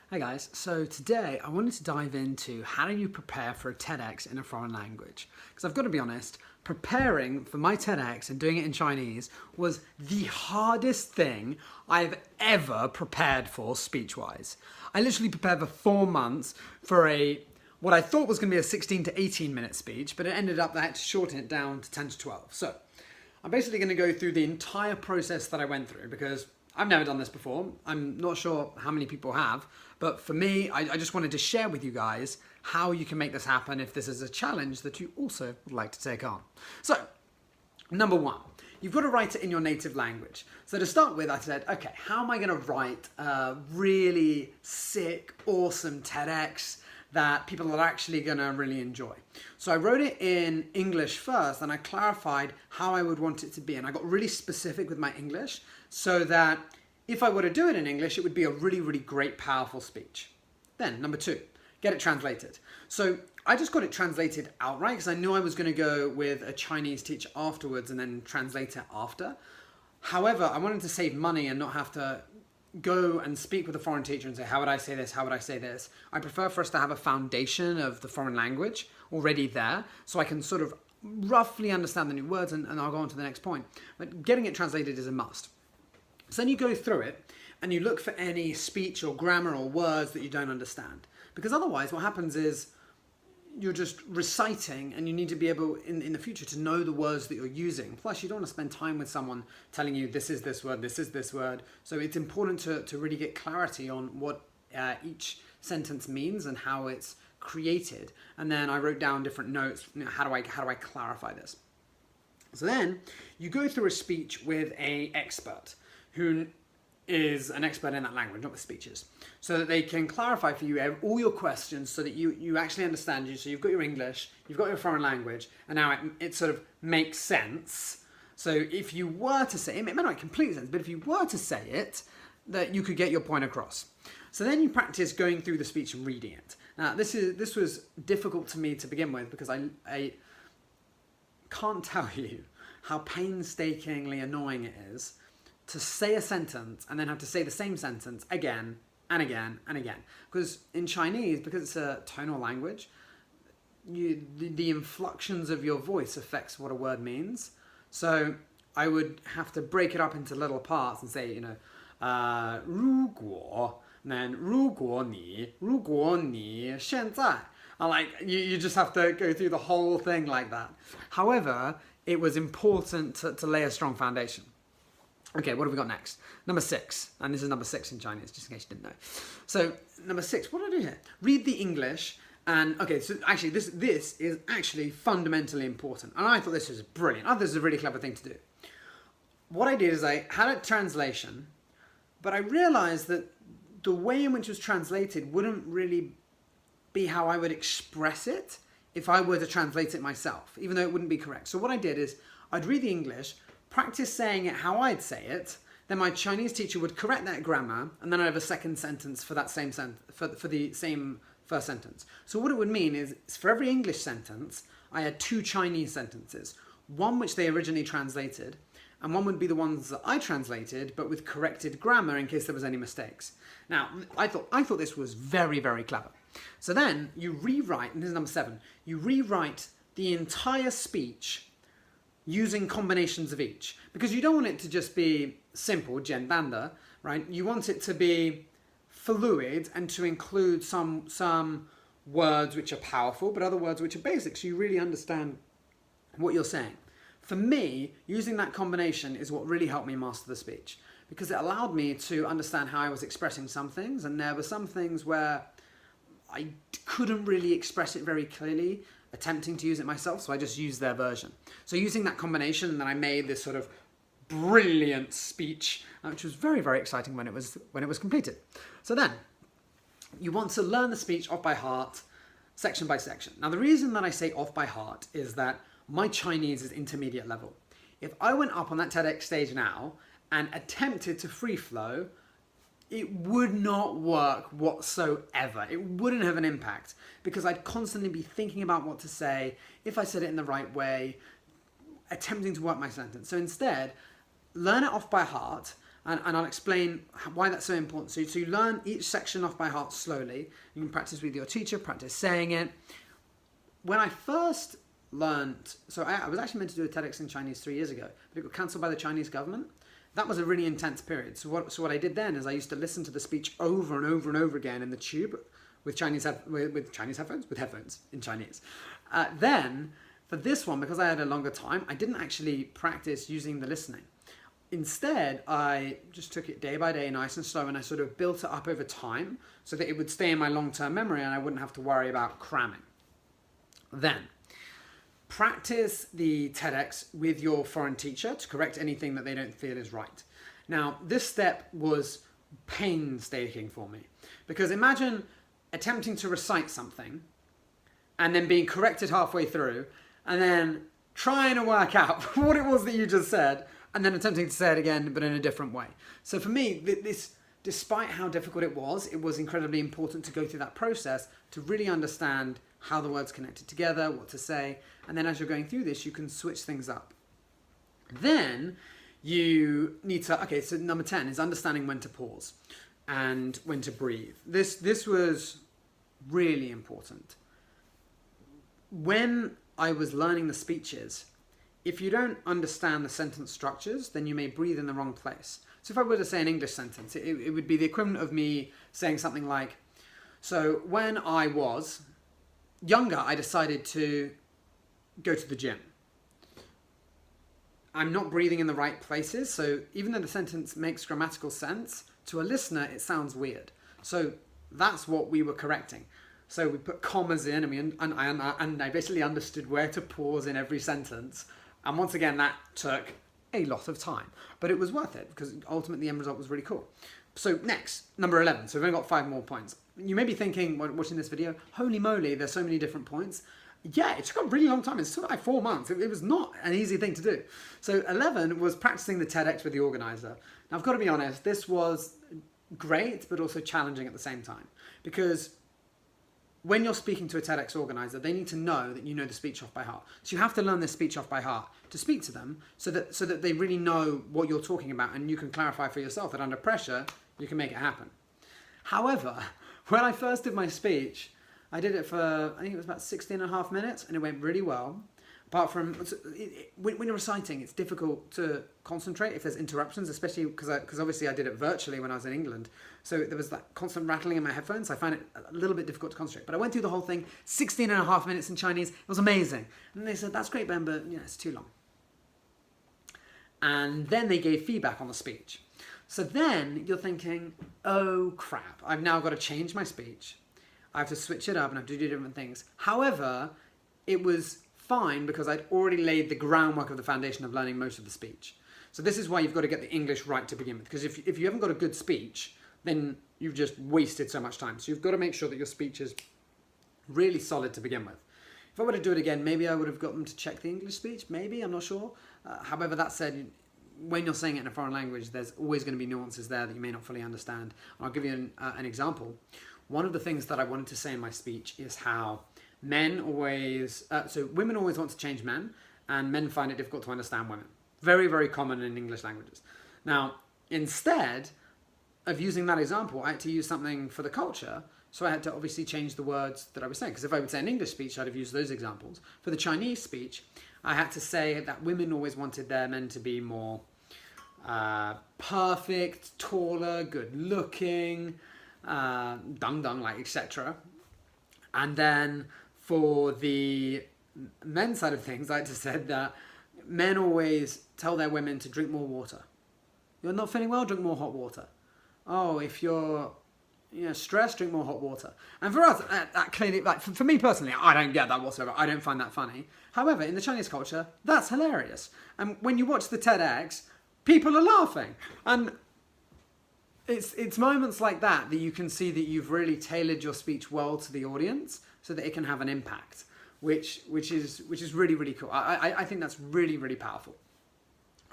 Hey guys, so today I wanted to dive into how do you prepare for a TEDx in a foreign language? Because I've got to be honest, preparing for my TEDx and doing it in Chinese was the hardest thing I've ever prepared for speech-wise. I literally prepared for 4 months for what I thought was going to be a 16 to 18 minute speech, but it ended up that I had to shorten it down to 10 to 12. So I'm basically going to go through the entire process that I went through because I've never done this before. I'm not sure how many people have, but for me, I just wanted to share with you guys how you can make this happen if this is a challenge that you also would like to take on. So, number one, you've got to write it in your native language. So to start with, I said, okay, how am I going to write a really sick, awesome TEDx that people are actually going to really enjoy? So I wrote it in English first, and I clarified how I would want it to be. And I got really specific with my English so that if I were to do it in English, it would be a really, really great, powerful speech. Then, number two, get it translated. So I just got it translated outright because I knew I was going to go with a Chinese teacher afterwards and then translate it after. However, I wanted to save money and not have to go and speak with a foreign teacher and say, how would I say this? How would I say this? I prefer for us to have a foundation of the foreign language already there so I can sort of roughly understand the new words and I'll go on to the next point. But getting it translated is a must. So then you go through it and you look for any speech or grammar or words that you don't understand. Because otherwise what happens is you're just reciting and you need to be able in the future to know the words that you're using. Plus you don't want to spend time with someone telling you this is this word, this is this word. So it's important to really get clarity on what each sentence means and how it's created. And then I wrote down different notes. How do I clarify this? So then you go through a speech with an expert who is an expert in that language, not with speeches, so that they can clarify for you all your questions so that you actually understand you. So you've got your English, you've got your foreign language, and now it sort of makes sense. So if you were to say, it may not make complete sense, but if you were to say it, that you could get your point across. So then you practice going through the speech and reading it. Now this was difficult to me to begin with because I can't tell you how painstakingly annoying it is to say a sentence and then have to say the same sentence again and again and again. Because in Chinese, because it's a tonal language, the inflections of your voice affects what a word means. So I would have to break it up into little parts and say, 如果, and then 如果你现在. And like, you just have to go through the whole thing like that. However, it was important to lay a strong foundation. Okay, what have we got next? Number 6, and this is number 6 in Chinese, just in case you didn't know. So, number 6, what did I do here? Read the English, and okay, so actually this is actually fundamentally important, and I thought this was brilliant. I thought this was a really clever thing to do. What I did is I had a translation, but I realized that the way in which it was translated wouldn't really be how I would express it if I were to translate it myself, even though it wouldn't be correct. So what I did is I'd read the English, practice saying it how I'd say it, then my Chinese teacher would correct that grammar, and then I'd have a second sentence for that same for the same first sentence. So what it would mean is for every English sentence, I had 2 Chinese sentences, one which they originally translated, and one would be the ones that I translated, but with corrected grammar in case there was any mistakes. Now, I thought this was very, very clever. So then you rewrite, and this is number 7, you rewrite the entire speech using combinations of each. Because you don't want it to just be simple, 简单的, right? You want it to be fluid and to include some words which are powerful, but other words which are basic, so you really understand what you're saying. For me, using that combination is what really helped me master the speech, because it allowed me to understand how I was expressing some things, and there were some things where I couldn't really express it very clearly, attempting to use it myself, so I just used their version. So using that combination, and then I made this sort of brilliant speech, which was very, very exciting when it was completed. So then, you want to learn the speech off by heart, section by section. Now the reason that I say off by heart is that my Chinese is intermediate level. If I went up on that TEDx stage now and attempted to free flow, it would not work whatsoever. It wouldn't have an impact because I'd constantly be thinking about what to say, if I said it in the right way, attempting to work my sentence. So instead, learn it off by heart And I'll explain why that's so important. So you learn each section off by heart slowly. You can practice with your teacher, practice saying it. When I first learned, so I was actually meant to do a TEDx in Chinese 3 years ago, but it got cancelled by the Chinese government. That was a really intense period. So what I did then is I used to listen to the speech over and over and over again in the tube with headphones in Chinese. Then for this one, because I had a longer time, I didn't actually practice using the listening. Instead, I just took it day by day, nice and slow, and I sort of built it up over time so that it would stay in my long-term memory and I wouldn't have to worry about cramming. Then, practice the TEDx with your foreign teacher to correct anything that they don't feel is right. Now, this step was painstaking for me, because imagine attempting to recite something and then being corrected halfway through and then trying to work out what it was that you just said and then attempting to say it again but in a different way. So for me, this, despite how difficult it was incredibly important to go through that process to really understand how the words connected together, what to say, and then as you're going through this, you can switch things up. Then you need to, okay, so number 10 is understanding when to pause and when to breathe. This was really important. When I was learning the speeches, if you don't understand the sentence structures, then you may breathe in the wrong place. So if I were to say an English sentence, it would be the equivalent of me saying something like, so when I was younger, I decided to go to the gym. I'm not breathing in the right places, so even though the sentence makes grammatical sense, to a listener it sounds weird. So that's what we were correcting. So we put commas in, and I basically understood where to pause in every sentence. And once again, that took a lot of time, but it was worth it because ultimately the end result was really cool. So next, number 11. So we've only got 5 more points. You may be thinking, when watching this video, holy moly, there's so many different points. Yeah, it took a really long time. It took like 4 months. It was not an easy thing to do. So 11 was practicing the TEDx with the organizer. Now I've got to be honest, this was great, but also challenging at the same time. Because when you're speaking to a TEDx organizer, they need to know that you know the speech off by heart. So you have to learn this speech off by heart to speak to them so that they really know what you're talking about and you can clarify for yourself that under pressure, you can make it happen. However, when I first did my speech, I did it for, I think it was about 16 and a half minutes, and it went really well. Apart from, when you're reciting, it's difficult to concentrate if there's interruptions, especially because obviously I did it virtually when I was in England. So there was that constant rattling in my headphones. I found it a little bit difficult to concentrate. But I went through the whole thing, 16 and a half minutes in Chinese. It was amazing. And they said, that's great, Ben, but it's too long. And then they gave feedback on the speech. So then you're thinking, oh crap, I've now got to change my speech. I have to switch it up and I have to do different things. However, it was fine because I'd already laid the groundwork of the foundation of learning most of the speech. So this is why you've got to get the English right to begin with. Because if you haven't got a good speech, then you've just wasted so much time. So you've got to make sure that your speech is really solid to begin with. If I were to do it again, maybe I would have got them to check the English speech. Maybe, I'm not sure. However, that said, when you're saying it in a foreign language, there's always going to be nuances there that you may not fully understand. I'll give you an example. One of the things that I wanted to say in my speech is how women always want to change men, and men find it difficult to understand women. Very, very common in English languages. Now, instead of using that example, I had to use something for the culture, so I had to obviously change the words that I was saying, because if I would say an English speech, I'd have used those examples. For the Chinese speech, I had to say that women always wanted their men to be more perfect, taller, good-looking, dang, like, etc. And then for the men's side of things, I just said that men always tell their women to drink more water. You're not feeling well, drink more hot water. Oh, if you're stressed, drink more hot water. And for us, that clearly, like for me personally, I don't get that whatsoever. I don't find that funny. However, in the Chinese culture, that's hilarious. And when you watch the TEDx, people are laughing. And it's moments like that you can see that you've really tailored your speech well to the audience so that it can have an impact, which is really, really cool. I think that's really, really powerful.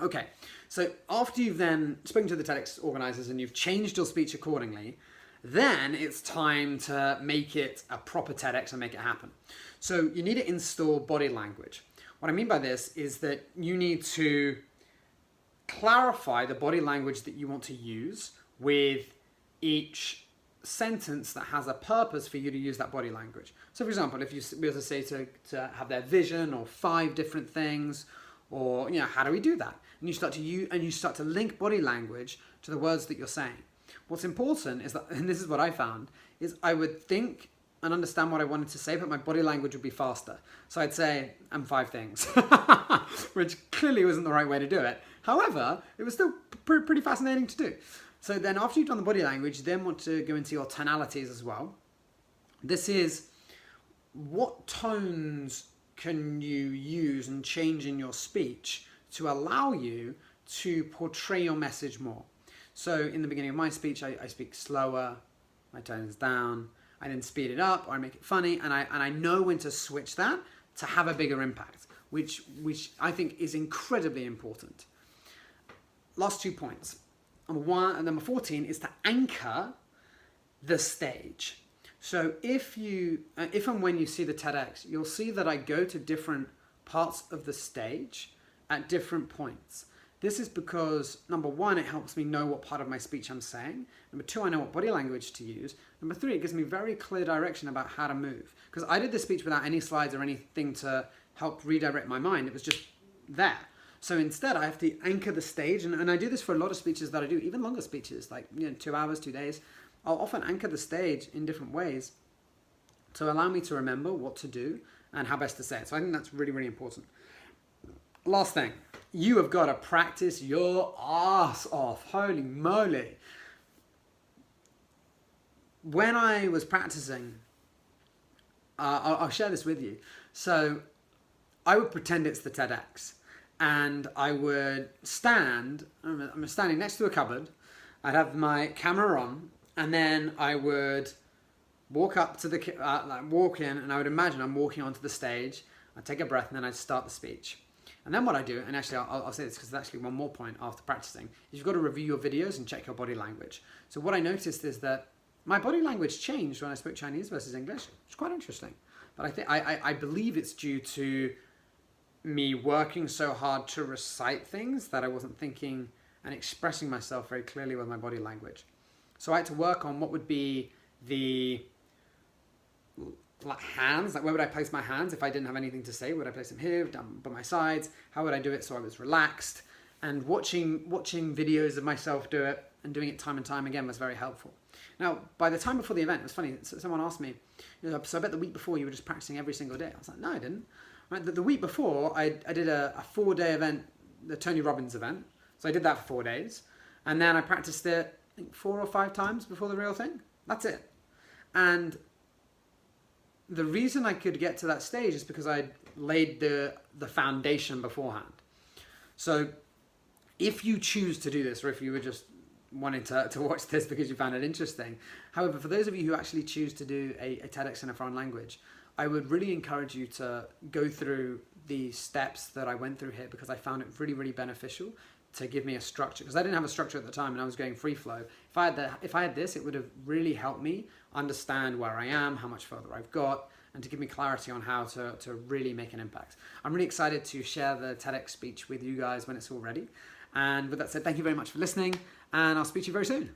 Okay, so after you've then spoken to the TEDx organizers and you've changed your speech accordingly, then it's time to make it a proper TEDx and make it happen. So you need to install body language. What I mean by this is that you need to clarify the body language that you want to use with each sentence that has a purpose for you to use that body language. So for example, if you were to say to have their vision or 5 different things, or how do we do that? And you start to link body language to the words that you're saying. What's important is that, and this is what I found, is I would think and understand what I wanted to say, but my body language would be faster. So I'd say, I'm 5 things, which clearly wasn't the right way to do it. However, it was still pretty fascinating to do. So then after you've done the body language, you then want to go into your tonalities as well. This is what tones can you use and change in your speech to allow you to portray your message more. So in the beginning of my speech, I speak slower, my tone is down, I then speed it up or I make it funny, and I know when to switch that to have a bigger impact, which I think is incredibly important. Last 2 points. Number 14 is to anchor the stage. So if and when you see the TEDx, you'll see that I go to different parts of the stage at different points. This is because, number 1, it helps me know what part of my speech I'm saying. Number 2, I know what body language to use. Number 3, it gives me very clear direction about how to move. Because I did this speech without any slides or anything to help redirect my mind. It was just there. So instead, I have to anchor the stage. And I do this for a lot of speeches that I do, even longer speeches, like 2 hours, 2 days. I'll often anchor the stage in different ways to allow me to remember what to do and how best to say it. So I think that's really, really important. Last thing, you have got to practice your ass off. Holy moly. When I was practicing, I'll share this with you. So I would pretend it's the TEDx, and I would stand, I'm standing next to a cupboard, I'd have my camera on, and then I would walk up to walk in, and I would imagine I'm walking onto the stage, I'd take a breath, and then I'd start the speech. And then what I do, and actually I'll say this because there's actually one more point after practicing, is you've got to review your videos and check your body language. So what I noticed is that my body language changed when I spoke Chinese versus English. It's quite interesting. But I believe it's due to me working so hard to recite things that I wasn't thinking and expressing myself very clearly with my body language. So I had to work on what would be the hands, like where would I place my hands if I didn't have anything to say? Would I place them here, down by my sides? How would I do it so I was relaxed? And watching videos of myself do it and doing it time and time again was very helpful. Now, by the time before the event, it was funny, someone asked me, so I bet the week before you were just practicing every single day. I was like, no, I didn't. Right, the week before, I did a 4-day event, the Tony Robbins event. So I did that for 4 days. And then I practiced it, I think 4 or 5 times before the real thing. That's it. And the reason I could get to that stage is because I laid the foundation beforehand. So if you choose to do this, or if you were just wanting to watch this because you found it interesting, however, for those of you who actually choose to do a TEDx in a foreign language, I would really encourage you to go through the steps that I went through here, because I found it really, really beneficial to give me a structure, because I didn't have a structure at the time and I was going free flow. If I had this, it would have really helped me understand where I am, how much further I've got, and to give me clarity on how to really make an impact. I'm really excited to share the TEDx speech with you guys when it's all ready. And with that said, thank you very much for listening, and I'll speak to you very soon.